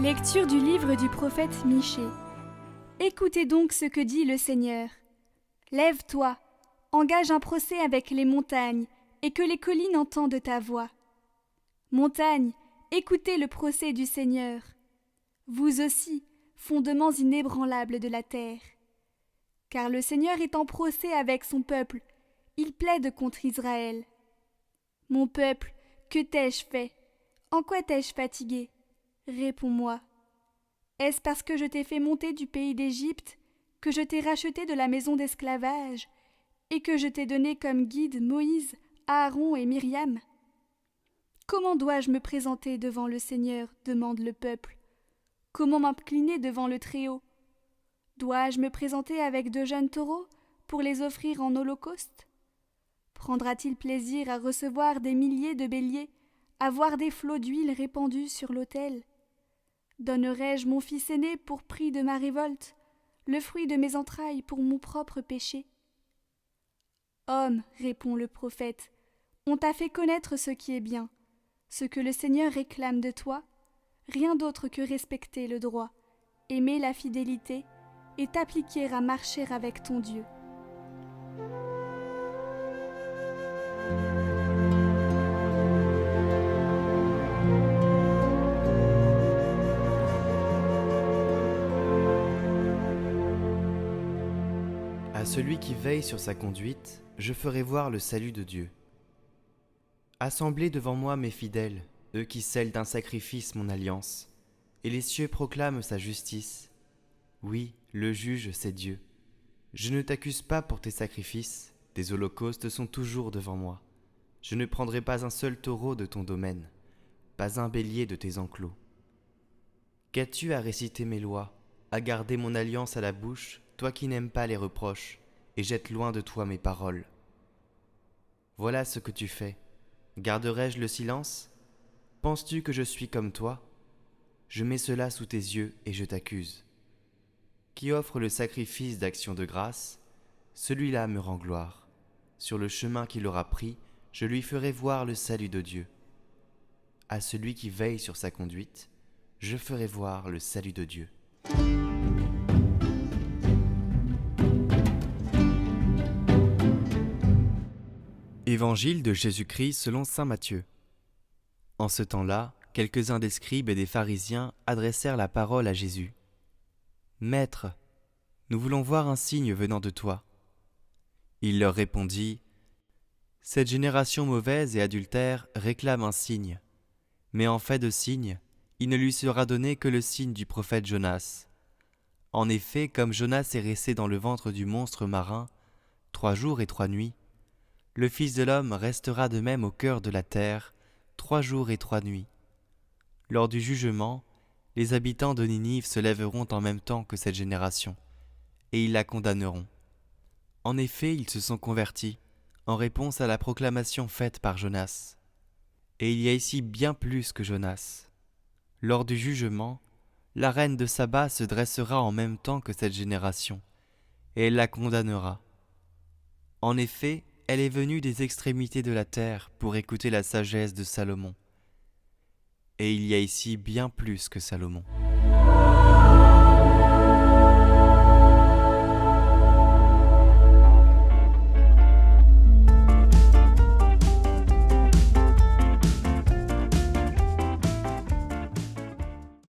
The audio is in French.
Lecture du livre du prophète Michée. Écoutez donc ce que dit le Seigneur. Lève-toi, engage un procès avec les montagnes, et que les collines entendent ta voix. Montagnes, écoutez le procès du Seigneur. Vous aussi, fondements inébranlables de la terre. Car le Seigneur est en procès avec son peuple, il plaide contre Israël. Mon peuple, que t'ai-je fait? En quoi t'ai-je fatigué? Réponds-moi. Est-ce parce que je t'ai fait monter du pays d'Égypte, que je t'ai racheté de la maison d'esclavage, et que je t'ai donné comme guide Moïse, Aaron et Myriam? Comment dois-je me présenter devant le Seigneur, demande le peuple. Comment m'incliner devant le Très-Haut? Dois-je me présenter avec de jeunes taureaux pour les offrir en holocauste? Prendra-t-il plaisir à recevoir des milliers de béliers, à voir des flots d'huile répandus sur l'autel? Donnerai-je mon fils aîné pour prix de ma révolte, le fruit de mes entrailles pour mon propre péché? Homme, répond le prophète, on t'a fait connaître ce qui est bien, ce que le Seigneur réclame de toi, rien d'autre que respecter le droit, aimer la fidélité et t'appliquer à marcher avec ton Dieu. À celui qui veille sur sa conduite, je ferai voir le salut de Dieu. Assemblez devant moi mes fidèles, eux qui scellent d'un sacrifice mon alliance, et les cieux proclament sa justice. Oui, le juge, c'est Dieu. Je ne t'accuse pas pour tes sacrifices, tes holocaustes sont toujours devant moi. Je ne prendrai pas un seul taureau de ton domaine, pas un bélier de tes enclos. Qu'as-tu à réciter mes lois, à garder mon alliance à la bouche, toi qui n'aimes pas les reproches, et jettes loin de toi mes paroles? Voilà ce que tu fais. Garderai-je le silence? Penses-tu que je suis comme toi? Je mets cela sous tes yeux et je t'accuse. Qui offre le sacrifice d'action de grâce, celui-là me rend gloire. Sur le chemin qu'il aura pris, je lui ferai voir le salut de Dieu. À celui qui veille sur sa conduite, je ferai voir le salut de Dieu. Évangile de Jésus-Christ selon saint Matthieu. En ce temps-là, quelques-uns des scribes et des pharisiens adressèrent la parole à Jésus. « Maître, nous voulons voir un signe venant de toi. » Il leur répondit, « Cette génération mauvaise et adultère réclame un signe. Mais en fait de signe, il ne lui sera donné que le signe du prophète Jonas. En effet, comme Jonas est resté dans le ventre du monstre marin 3 jours et 3 nuits, le Fils de l'homme restera de même au cœur de la terre 3 jours et 3 nuits. Lors du jugement, les habitants de Ninive se lèveront en même temps que cette génération, et ils la condamneront. En effet, ils se sont convertis en réponse à la proclamation faite par Jonas. Et il y a ici bien plus que Jonas. Lors du jugement, la reine de Saba se dressera en même temps que cette génération, et elle la condamnera. En effet, elle est venue des extrémités de la terre pour écouter la sagesse de Salomon. Et il y a ici bien plus que Salomon.